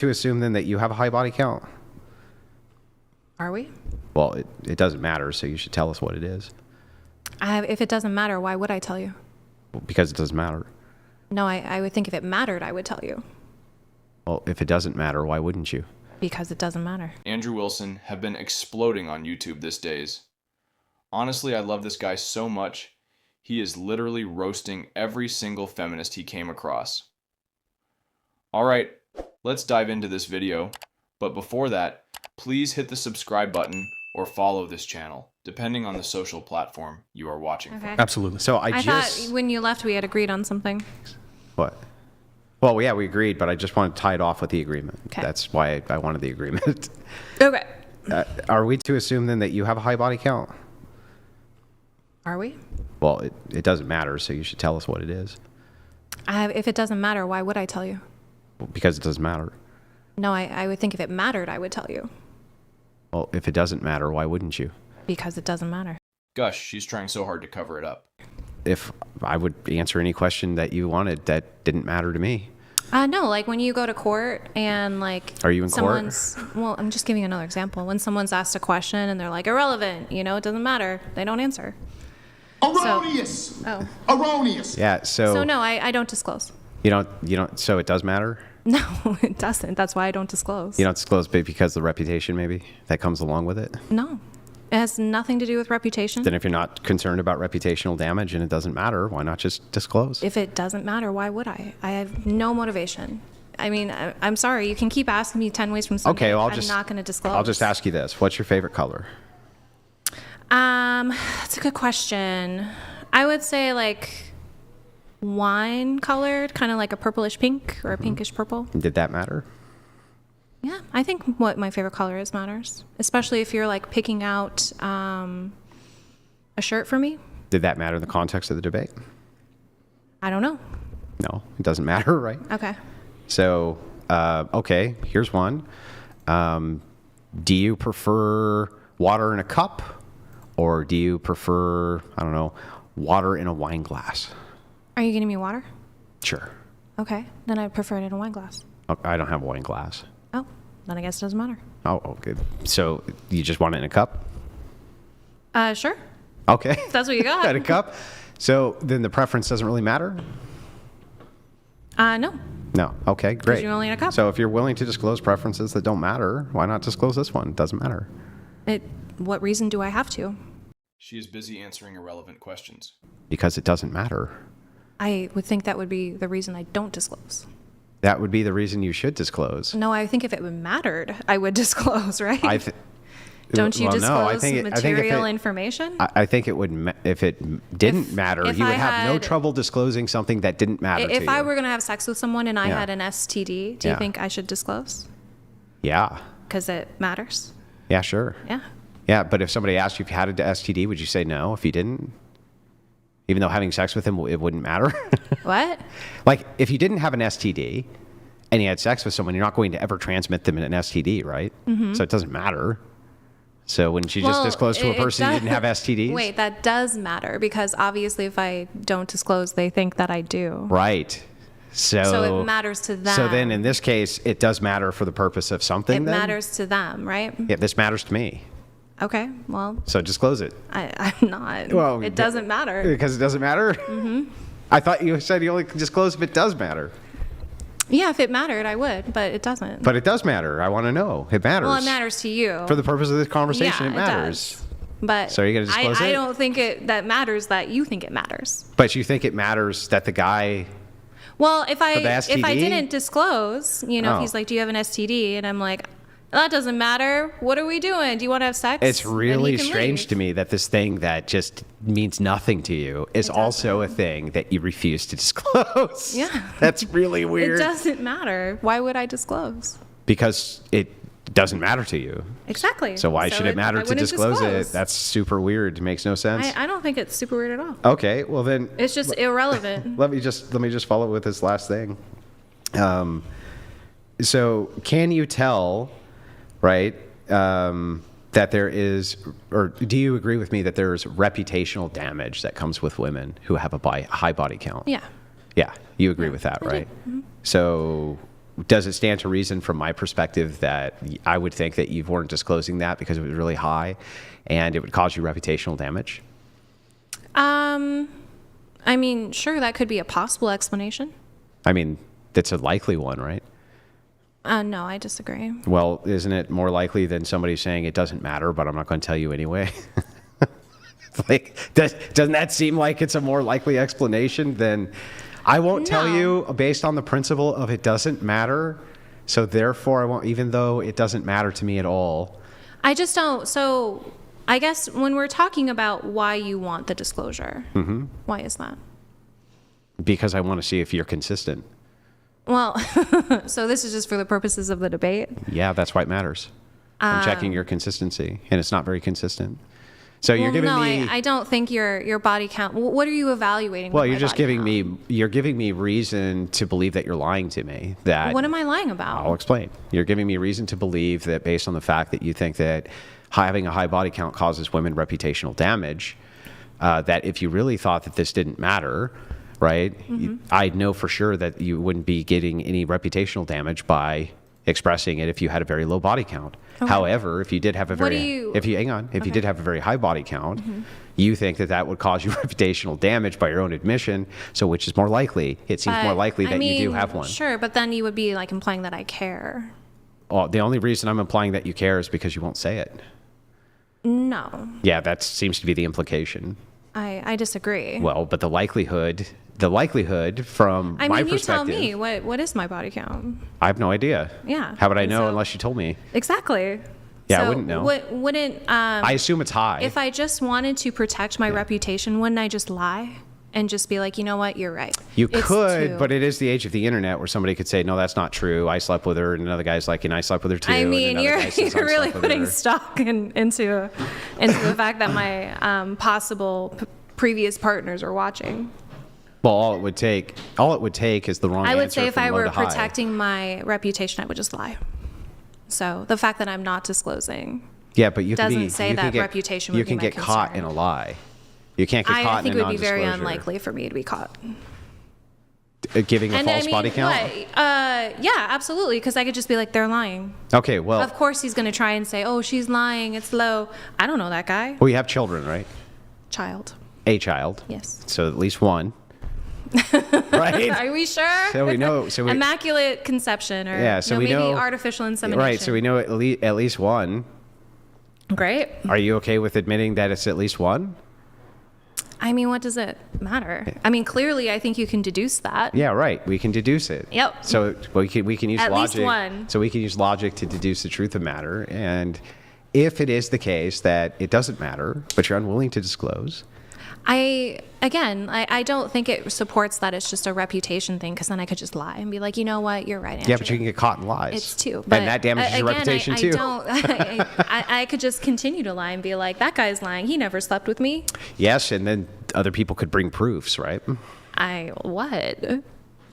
to assume then that you have a high body count? Are we? Well, it doesn't matter, so you should tell us what it is. If it doesn't matter, why would I tell you? Well, because it doesn't matter. No, I would think if it mattered, I would tell you. Well, if it doesn't matter, why wouldn't you? Because it doesn't matter. Andrew Wilson have been exploding on YouTube these days. Honestly, I love this guy so much. He is literally roasting every single feminist he came across. Alright, let's dive into this video. But before that, please hit the subscribe button or follow this channel, depending on the social platform you are watching from. Absolutely. So I thought when you left we had agreed on something. What? Well, yeah, we agreed, but I just wanted to tie it off with the agreement. Okay. That's why I wanted the agreement. Okay. Are we to assume then that you have a high body count? Are we? Well, it doesn't matter, so you should tell us what it is. If it doesn't matter, why would I tell you? Well, because it doesn't matter. No, I would think if it mattered, I would tell you. Well, if it doesn't matter, why wouldn't you? Because it doesn't matter. Gosh, she's trying so hard to cover it up. If I would answer any question that you wanted that didn't matter to me. No, like when you go to court and like... Are you in court? Well, I'm just giving another example. When someone's asked a question and they're like, irrelevant, it doesn't matter. They don't answer. Erroneous! Oh. Erroneous! Yeah, So no, I don't disclose. You don't, so it does matter? No, it doesn't. That's why I don't disclose. You don't disclose because the reputation maybe that comes along with it? No. It has nothing to do with reputation. Then if you're not concerned about reputational damage and it doesn't matter, why not just disclose? If it doesn't matter, why would I? I have no motivation. I mean, I'm sorry. You can keep asking me 10 ways from Sunday. Okay, well, I'm not going to disclose. I'll just ask you this. What's your favorite color? That's a good question. I would say like wine colored, kind of like a purplish pink or a pinkish purple. Did that matter? Yeah, I think what my favorite color is matters, especially if you're like picking out a shirt for me. Did that matter in the context of the debate? I don't know. No, it doesn't matter, right? Okay. So, okay, here's one. Do you prefer water in a cup or do you prefer, I don't know, water in a wine glass? Are you getting me water? Sure. Okay, then I prefer it in a wine glass. I don't have a wine glass. Oh, then I guess it doesn't matter. Oh, good. So you just want it in a cup? Sure. Okay. If that's what you got. In a cup? So then the preference doesn't really matter? No. No. Okay, great. you're only in a cup. So if you're willing to disclose preferences that don't matter, why not disclose this one? It doesn't matter. What reason do I have to? She is busy answering irrelevant questions. Because it doesn't matter. I would think that would be the reason I don't disclose. That would be the reason you should disclose. No, I think if it mattered, I would disclose, right? Don't you well, disclose no, material information? I think it would, if it didn't matter, you would have no trouble disclosing something that didn't matter to you. If I were going to have sex with someone and I had an STD, do you think I should disclose? Yeah. Because it matters? Yeah, sure. Yeah. Yeah, but if somebody asked you if you had an STD, would you say no if you didn't? Even though having sex with him, it wouldn't matter? What? Like, if you didn't have an STD and you had sex with someone, you're not going to ever transmit them an STD, right? Mm-hmm. So it doesn't matter. So wouldn't you just disclose to a person you didn't have STDs? Wait, that does matter because obviously if I don't disclose, they think that I do. Right. So it matters to them. So then in this case, it does matter for the purpose of something It matters to them, right? Yeah, this matters to me. Okay, well. So disclose it. I'm not. Well, it doesn't matter. Because it doesn't matter? Mm-hmm. I thought you said you only disclose if it does matter. Yeah, if it mattered, I would, but it doesn't. But it does matter. I want to know. It matters. Well, it matters to you. For the purpose of this conversation, yeah, it matters. It does. But so are you going to disclose it? I don't think that matters that you think it matters. But you think it matters that the guy... Well, if I didn't disclose, if he's like, do you have an STD? And I'm like, that doesn't matter. What are we doing? Do you want to have sex? It's really strange to me that this thing that just means nothing to you is also a thing that you refuse to disclose. Yeah. That's really weird. It doesn't matter. Why would I disclose? Because it doesn't matter to you. Exactly. So why should it matter to disclose it? That's super weird. It makes no sense. I don't think it's super weird at all. Okay, well then... It's just irrelevant. Let me just follow with this last thing. So can you tell... right? That there is, or do you agree with me that there's reputational damage that comes with women who have a high body count? Yeah. Yeah, you agree with that, right? Mm-hmm. So does it stand to reason from my perspective that I would think that you weren't disclosing that because it was really high and it would cause you reputational damage? I mean, sure, that could be a possible explanation. I mean, that's a likely one, right? No, I disagree. Well, isn't it more likely than somebody saying it doesn't matter, but I'm not going to tell you anyway? Like, doesn't that seem like it's a more likely explanation than I won't tell you based on the principle of it doesn't matter, so therefore I won't, even though it doesn't matter to me at all. I just don't. So I guess when we're talking about why you want the disclosure, why is that? Because I want to see if you're consistent. Well, so this is just for the purposes of the debate? Yeah, that's why it matters. I'm checking your consistency, and it's not very consistent. So you're giving me. I don't think your body count. What are you evaluating? Well, you're just giving me. You're giving me reason to believe that you're lying to me. That. What am I lying about? I'll explain. You're giving me reason to believe that based on the fact that you think that having a high body count causes women reputational damage. That if you really thought that this didn't matter, right? I know for sure that you wouldn't be getting any reputational damage by expressing it if you had a very low body count. Okay. However, if you did have a very you did have a very high body count, you think that that would cause you reputational damage by your own admission. So which is more likely? It seems more likely that you do have one. Sure, but then you would be like implying that I care. Well, the only reason I'm implying that you care is because you won't say it. No. Yeah, that seems to be the implication. I disagree. Well, but the likelihood from my perspective. I mean, you tell me, what is my body count? I have no idea. Yeah. How would I know unless you told me? Exactly. Yeah, so I wouldn't know. I assume it's high. If I just wanted to protect my reputation, wouldn't I just lie and just be like, you know what, you're right. You could, but it is the age of the internet where somebody could say, no, that's not true. I slept with her, and another guy's like, and I slept with her too. I mean, you're really putting stock into the fact that my possible previous partners are watching. Well, all it would take is the wrong answer. I would say if I were high. protecting my reputation, I would just lie. So the fact that I'm not disclosing, doesn't say that reputation would be my concern. You can get caught in a lie. You can't get caught in a non-disclosure. I think it would be very unlikely for me to be caught. Giving a false body count? Yeah, absolutely, because I could just be like, they're lying. Okay, well. Of course he's going to try and say, oh, she's lying, it's low. I don't know that guy. Well, you have children, right? Child. A child. Yes. So at least one. Right? Are we sure? So we know. Immaculate conception, or maybe artificial insemination. Right. So we know at least one. Great. Are you okay with admitting that it's at least one? I mean, what does it matter? I mean, clearly, I think you can deduce that. Yeah, right. We can deduce it. Yep. So we can use at logic. Least one. So we can use logic to deduce the truth of matter. And if it is the case that it doesn't matter, but you're unwilling to disclose. I don't think it supports that it's just a reputation thing, because then I could just lie and be like, you know what, you're right, Andrea. Yeah, but you can get caught in lies. It's too. But and that damages your reputation too. I could just continue to lie and be like, that guy's lying. He never slept with me. Yes, and then other people could bring proofs, right? What?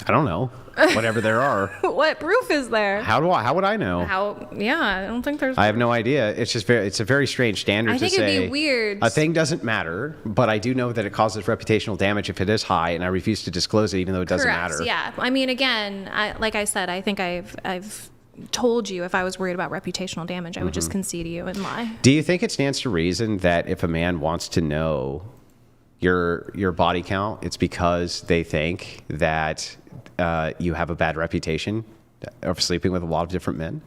I don't know. Whatever there are. What proof is there? How would I know? I don't think there's. I have no idea. It's just it's a very strange standard to say. I think it'd be weird. A thing doesn't matter, but I do know that it causes reputational damage if it is high, and I refuse to disclose it even though it doesn't matter. Yeah. I mean, again, like I said, I think I've told you if I was worried about reputational damage, I would just concede to you and lie. Do you think it stands to reason that if a man wants to know your body count, it's because they think that you have a bad reputation of sleeping with a lot of different men?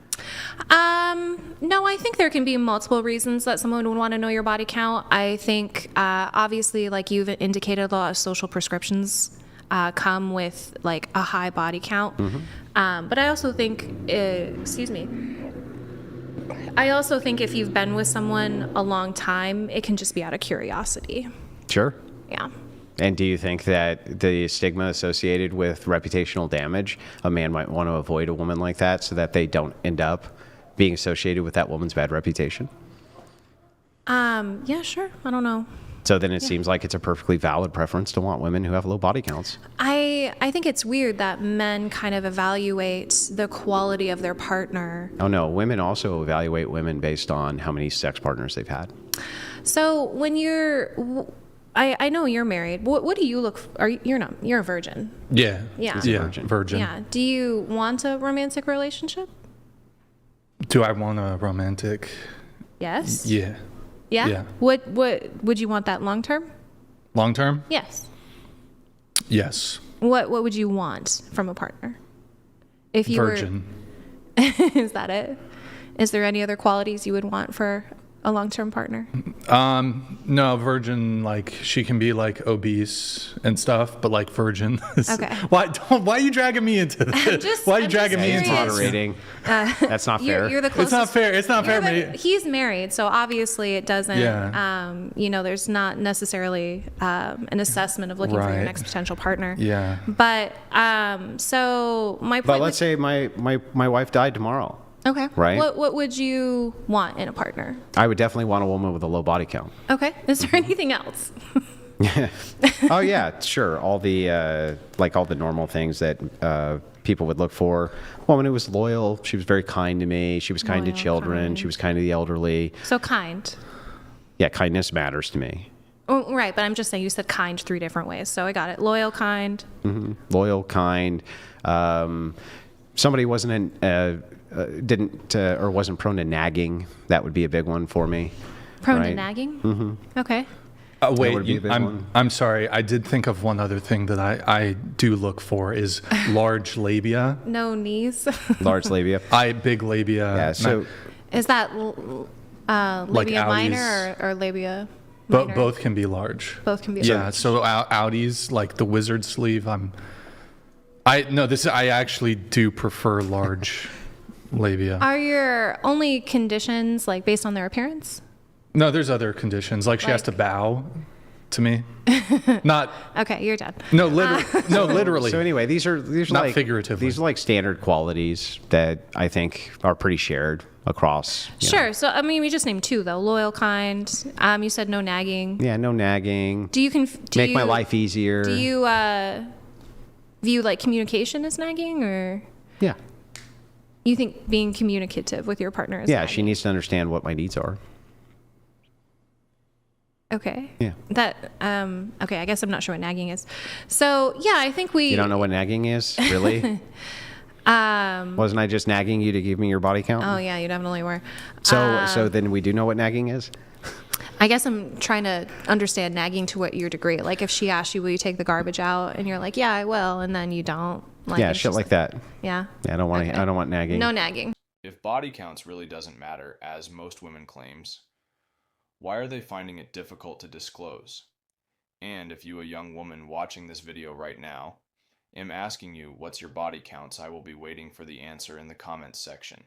No, I think there can be multiple reasons that someone would want to know your body count. I think, obviously, like you've indicated, a lot of social prescriptions come with like a high body count. But I also think, I also think if you've been with someone a long time, it can just be out of curiosity. Sure. Yeah. And do you think that the stigma associated with reputational damage, a man might want to avoid a woman like that so that they don't end up being associated with that woman's bad reputation? Yeah, sure. I don't know. So then it seems like it's a perfectly valid preference to want women who have low body counts. I think it's weird that men kind of evaluate the quality of their partner. Oh, no. Women also evaluate women based on how many sex partners they've had. So when you're... I know you're married. What do you look for? You're not, you're a virgin. Yeah. Yeah. He's a Yeah. virgin. Virgin. Yeah. Do you want a romantic relationship? Do I want a romantic? Yes. Yeah. Yeah. Yeah. What would you want that long term? Long term? Yes. Yes. What would you want from a partner? If you Virgin. were, is that it? Is there any other qualities you would want for a long-term partner? No, virgin, like she can be like obese and stuff, but like virgin. Okay. Why are you dragging me into this? Why are you I'm dragging just me into curious. this? Moderating. That's not fair. You're the closest. It's not fair. It's not fair. He's married, so obviously it doesn't. Yeah. There's not necessarily an assessment of looking for your Right. next potential partner. Yeah. But so my point. But let's say my wife died tomorrow. Okay. Right. What would you want in a partner? I would definitely want a woman with a low body count. Okay. Is there anything else? Oh yeah, sure. All the all the normal things that people would look for. A woman who was loyal. She was very kind to me. She was kind to Loyal, children. kind. She was kind to the elderly. So kind. Yeah, kindness matters to me. Oh, right, but I'm just saying you said kind 3 different ways, so I got it. Loyal, kind. Loyal, kind. Somebody wasn't wasn't prone to nagging. That would be a big one for me. Prone to Right. nagging. Mm-hmm. Okay. Wait, would be a big one. I'm sorry. I did think of one other thing that I do look for is large labia. No knees. Large labia. Big labia. Yeah. So Is that labia minor Audis. or labia minor? Both can be large. Both can be. Yeah. So Audis, like the wizard sleeve, I actually do prefer large labia. Are your only conditions like based on their appearance? No, there's other conditions. Like she has to Like- bow to me. Not Okay, you're done. no, literally. So anyway, these are Not like figuratively. These are like standard qualities that I think are pretty shared across. you know. Sure. So I mean, we just named 2 though. Loyal, kind. You said no nagging. Yeah, no nagging. Do you Make my life easier. Do you view like communication as nagging, or Yeah. you think being communicative with your partner is Yeah, nagging? she needs to understand what my needs are. Okay. Yeah. That okay, I guess I'm not sure what nagging is. So yeah, I think we You don't know what nagging is, really? Wasn't I just nagging you to give me your body count? Oh yeah, you definitely were. So then we do know what nagging is. I guess I'm trying to understand nagging to what your degree. Like if she asks you, will you take the garbage out? And you're like, yeah, I will. And then you don't. Like, Yeah, it's shit just like that. Yeah. Yeah, I don't want. Okay. I don't want nagging. No nagging. If body counts really doesn't matter, as most women claims, why are they finding it difficult to disclose? And if you, a young woman watching this video right now, am asking you what's your body counts, I will be waiting for the answer in the comments section.